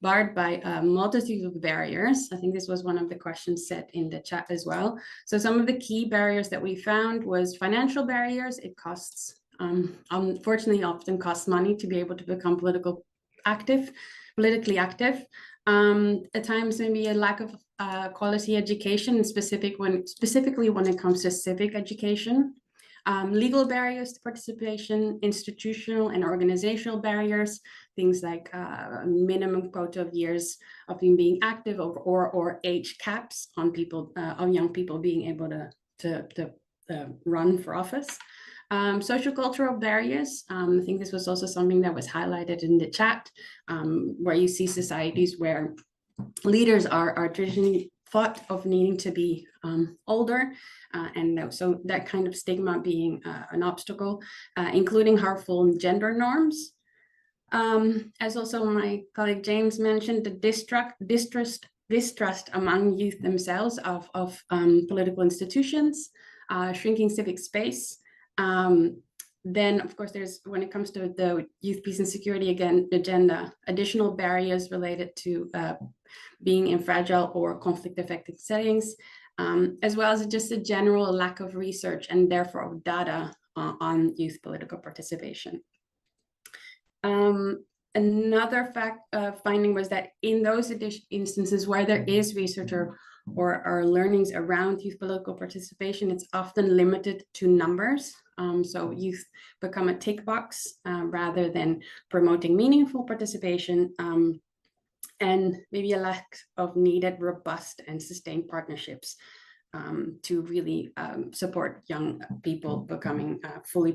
barred by a multitude of barriers. I think this was one of the questions set in the chat as well. So some of the key barriers that we found was financial barriers. It costs, unfortunately, often costs money to be able to become politically active. At times, maybe a lack of quality education, specifically when it comes to civic education. Legal barriers to participation, institutional and organizational barriers, things like minimum quota of years of being active, or age caps on people, on young people being able to run for office. Social cultural barriers. I think this was also something that was highlighted in the chat, where you see societies where leaders are traditionally thought of needing to be older, and so that kind of stigma being an obstacle, including harmful gender norms. As also my colleague James mentioned, the distrust among youth themselves of political institutions, shrinking civic space. Then, of course, there's, when it comes to the youth peace and security agenda, additional barriers related to being in fragile or conflict-affected settings, as well as just a general lack of research and therefore of data on youth political participation. Another finding was that in those instances where there is research or learnings around youth political participation, it's often limited to numbers. So youth become a tick box rather than promoting meaningful participation, and maybe a lack of needed robust and sustained partnerships to really support young people becoming fully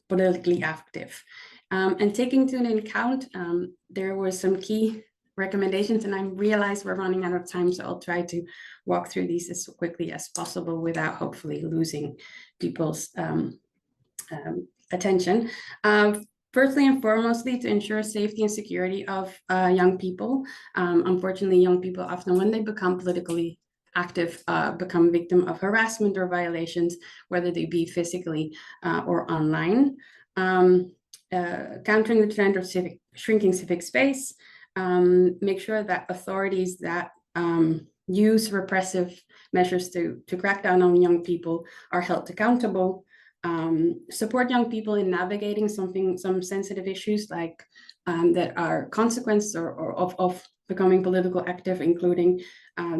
politically active. And taking into account, there were some key recommendations, and I realize we're running out of time, so I'll try to walk through these as quickly as possible without hopefully losing people's attention. Firstly and foremostly, to ensure safety and security of young people. Unfortunately, young people often, when they become politically active, become victim of harassment or violations, whether they be physically or online. Countering the trend of shrinking civic space. Make sure that authorities that use repressive measures to crack down on young people are held accountable. Support young people in navigating some sensitive issues like that are consequences of becoming politically active, including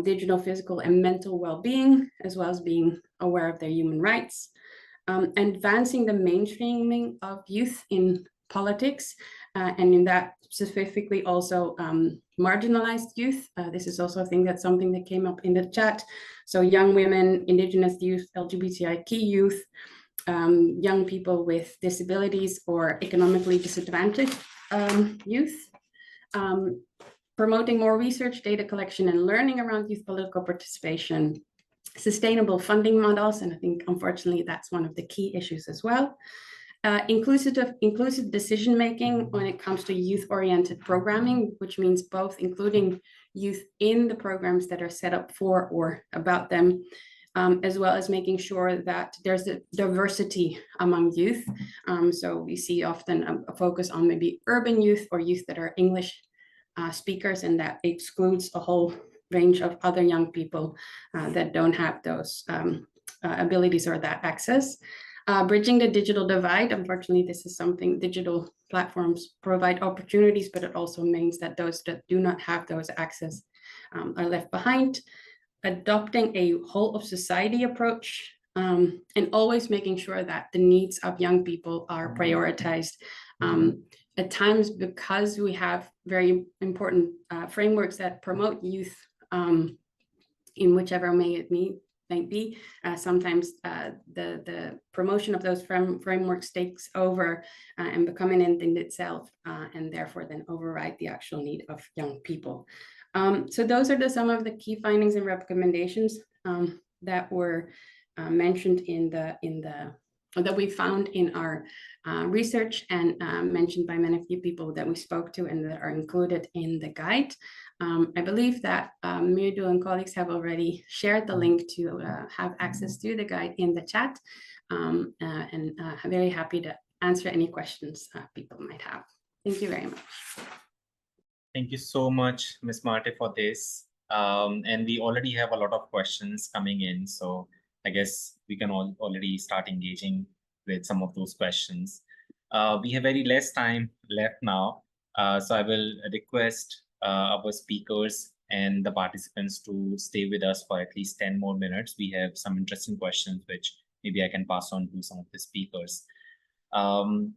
digital, physical, and mental well-being, as well as being aware of their human rights. advancing the mainstreaming of youth in politics, and in that specifically also marginalized youth. This is also, I think that's something that came up in the chat. So young women, Indigenous youth, LGBTIQ youth, young people with disabilities or economically disadvantaged youth. Promoting more research, data collection, and learning around youth political participation, sustainable funding models, and I think unfortunately that's one of the key issues as well. Inclusive decision-making when it comes to youth-oriented programming, which means both including youth in the programs that are set up for or about them, as well as making sure that there's a diversity among youth. So we see often a focus on maybe urban youth or youth that are English speakers, and that excludes a whole range of other young people that don't have those abilities or that access. Bridging the digital divide. Unfortunately, this is something digital platforms provide opportunities, but it also means that those that do not have those access are left behind. Adopting a whole of society approach, and always making sure that the needs of young people are prioritized. At times, because we have very important frameworks that promote youth in whichever may be, sometimes the promotion of those frameworks takes over and become an end in itself, and therefore then override the actual need of young people. So those are some of the key findings and recommendations that were mentioned that we found in our research and mentioned by many of you people that we spoke to and that are included in the guide. I believe that Mridul and colleagues have already shared the link to have access to the guide in the chat, and I'm very happy to answer any questions people might have. Thank you very much. Thank you so much, Ms. Marte, for this. And we already have a lot of questions coming in, so I guess we can already start engaging with some of those questions. We have very less time left now, so I will request our speakers and the participants to stay with us for at least 10 more minutes. We have some interesting questions which maybe I can pass on to some of the speakers. I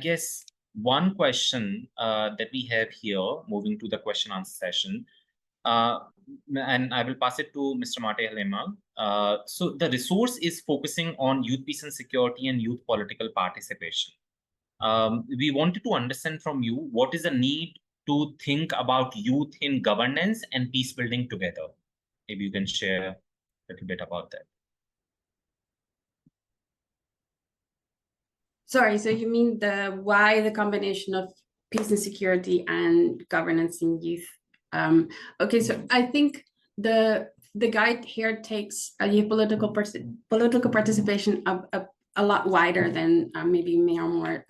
guess one question that we have here, moving to the question answer session, and I will pass it to Mr. Marte Hellema. So the resource is focusing on youth peace and security and youth political participation. We wanted to understand from you, what is the need to think about youth in governance and peace building together? Maybe you can share a little bit about that. Sorry, so you mean why the combination of peace and security and governance in youth? Okay, so I think the guide here takes political participation a lot wider than maybe more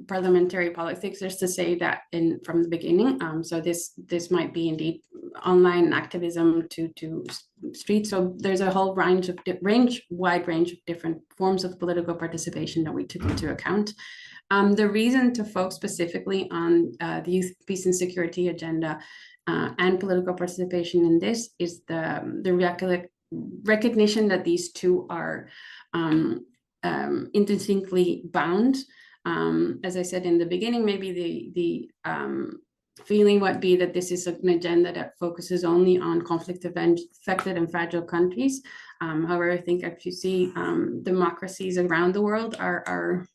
parliamentary politics. Just to say that from the beginning. So this might be indeed online activism to streets. So there's a whole wide range of different forms of political participation that we took into account. The reason to focus specifically on the youth peace and security agenda and political participation in this is the recognition that these two are intrinsically bound. As I said in the beginning, maybe the feeling would be that this is an agenda that focuses only on conflict-affected and fragile countries. However, I think if you see democracies around the world are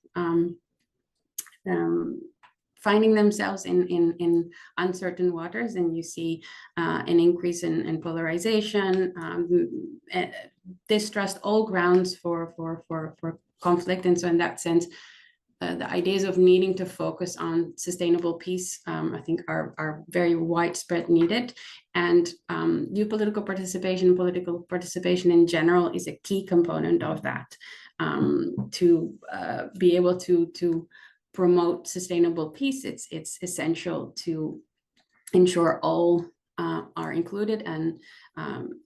finding themselves in uncertain waters, and you see an increase in polarization, distrust, all grounds for conflict. And so in that sense, the ideas of needing to focus on sustainable peace, I think are very widespread needed. And youth political participation in general is a key component of that, to be able to promote sustainable peace. It's essential to ensure all are included. And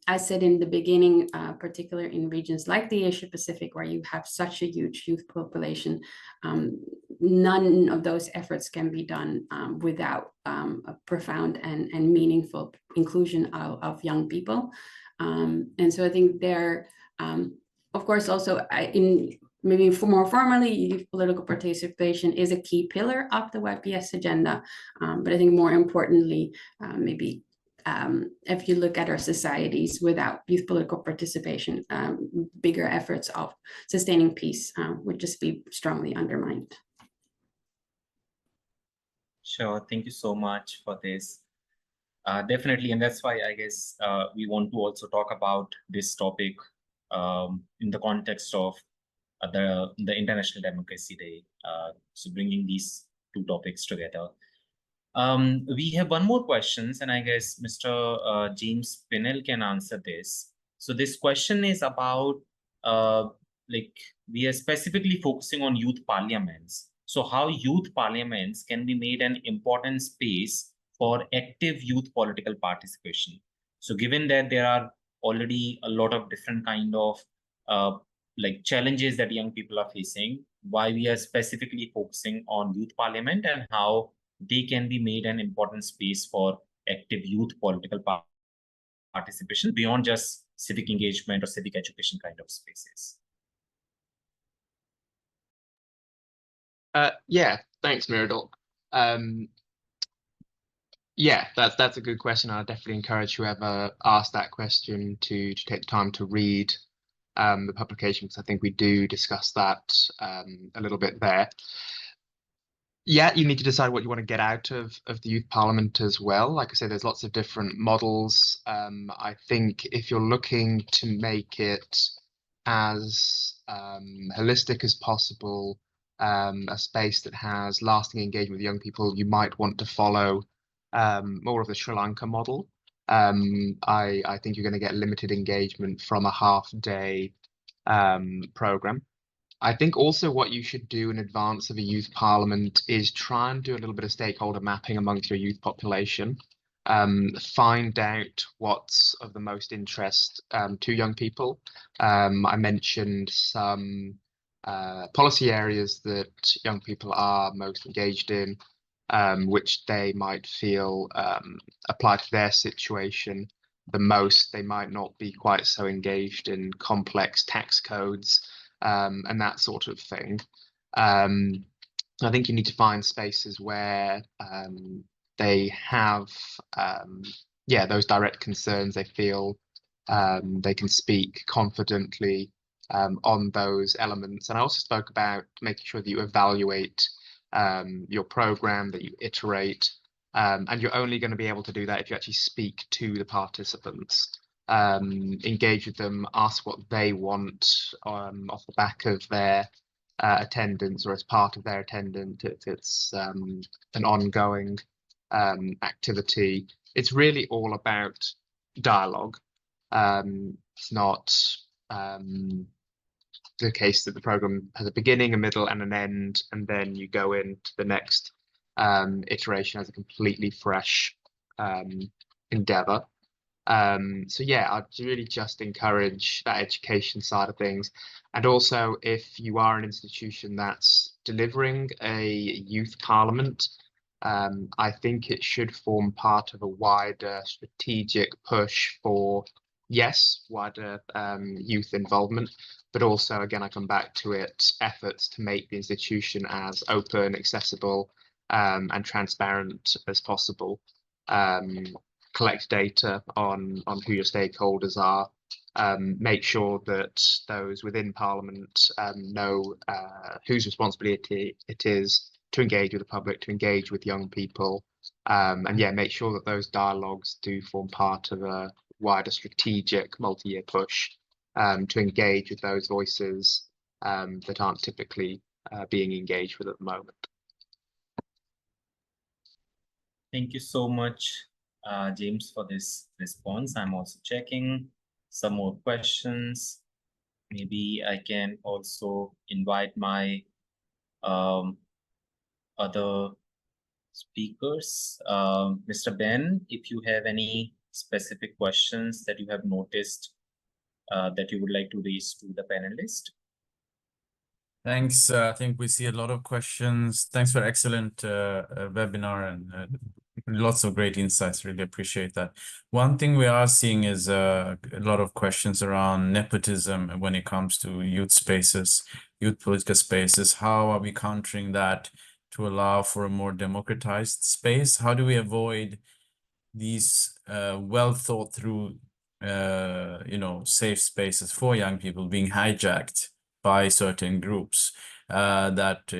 as said in the beginning, particularly in regions like the Asia Pacific, where you have such a huge youth population, none of those efforts can be done without a profound and meaningful inclusion of young people. And so I think there, of course, also in maybe more formally, youth political participation is a key pillar of the YPS agenda. But I think more importantly, maybe if you look at our societies without youth political participation, bigger efforts of sustaining peace would just be strongly undermined. Sure, thank you so much for this. Definitely, and that's why I guess we want to also talk about this topic in the context of the International Democracy Day. So bringing these two topics together. We have one more questions, and I guess Mr. James Pinnell can answer this. So this question is about like we are specifically focusing on youth parliaments. So how youth parliaments can be made an important space for active youth political participation. So given that there are already a lot of different kind of like challenges that young people are facing, why we are specifically focusing on youth parliament and how they can be made an important space for active youth political participation beyond just civic engagement or civic education kind of spaces. Yeah, thanks, Mridul. Yeah, that's a good question. I definitely encourage whoever asked that question to take the time to read the publication, because I think we do discuss that a little bit there. Yeah, you need to decide what you want to get out of the youth parliament as well. Like I said, there's lots of different models. I think if you're looking to make it as holistic as possible, a space that has lasting engagement with young people, you might want to follow more of the Sri Lanka model. I think you're going to get limited engagement from a half-day program. I think also what you should do in advance of a youth parliament is try and do a little bit of stakeholder mapping amongst your youth population. Find out what's of the most interest to young people. I mentioned some policy areas that young people are most engaged in, which they might feel apply to their situation the most. They might not be quite so engaged in complex tax codes and that sort of thing. I think you need to find spaces where they have those direct concerns. They feel they can speak confidently on those elements. And I also spoke about making sure that you evaluate your program, that you iterate, and you're only going to be able to do that if you actually speak to the participants. Engage with them, ask what they want off the back of their attendance or as part of their attendance. If it's an ongoing activity, it's really all about dialogue. It's not the case that the program has a beginning, a middle, and an end, and then you go into the next iteration as a completely fresh endeavor. So yeah, I'd really just encourage that education side of things. And also, if you are an institution that's delivering a youth parliament, I think it should form part of a wider strategic push for, yes, wider youth involvement, but also, again, I come back to it, efforts to make the institution as open, accessible, and transparent as possible. Collect data on who your stakeholders are, make sure that those within Parliament know whose responsibility it is to engage with the public, to engage with young people, and yeah, make sure that those dialogues do form part of a wider strategic multi-year push to engage with those voices that aren't typically being engaged with at the moment. Thank you so much, James, for this response. I'm also checking some more questions. Maybe I can also invite my other speakers. Mr. Ben, if you have any specific questions that you have noticed that you would like to raise to the panelist. Thanks. I think we see a lot of questions. Thanks for excellent webinar and lots of great insights. Really appreciate that. One thing we are seeing is a lot of questions around nepotism when it comes to youth spaces, youth political spaces. How are we countering that to allow for a more democratized space? How do we avoid these well thought through, safe spaces for young people being hijacked by certain groups that,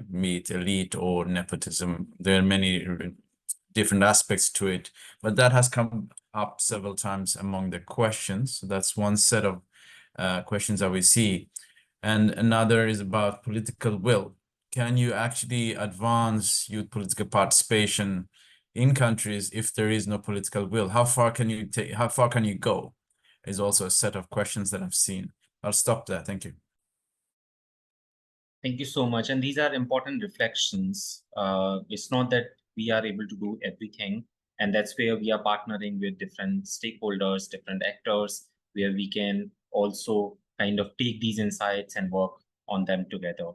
meet elite or nepotism? There are many different aspects to it, but that has come up several times among the questions. So that's one set of questions that we see. And another is about political will. Can you actually advance youth political participation in countries if there is no political will? How far can you take? How far can you go? Is also a set of questions that I've seen. I'll stop there. Thank you. Thank you so much. And these are important reflections. It's not that we are able to do everything, and that's where we are partnering with different stakeholders, different actors, where we can also kind of take these insights and work on them together.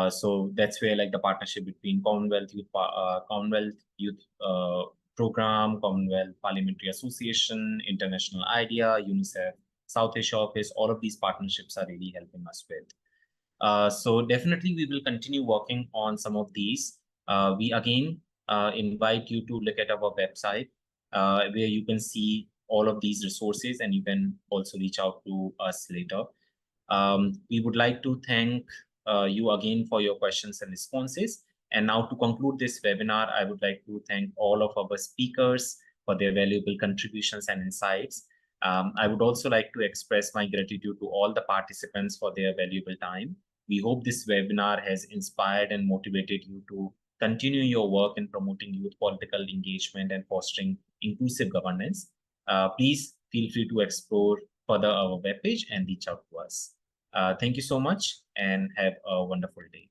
So that's where like the partnership between Commonwealth Youth Program, Commonwealth Parliamentary Association, International IDEA, UNICEF, South Asia Office, all of these partnerships are really helping us with. So definitely we will continue working on some of these. We again invite you to look at our website where you can see all of these resources, and you can also reach out to us later. We would like to thank you again for your questions and responses. And now to conclude this webinar, I would like to thank all of our speakers for their valuable contributions and insights. I would also like to express my gratitude to all the participants for their valuable time. We hope this webinar has inspired and motivated you to continue your work in promoting youth political engagement and fostering inclusive governance. Please feel free to explore further our webpage and reach out to us. Thank you so much and have a wonderful day.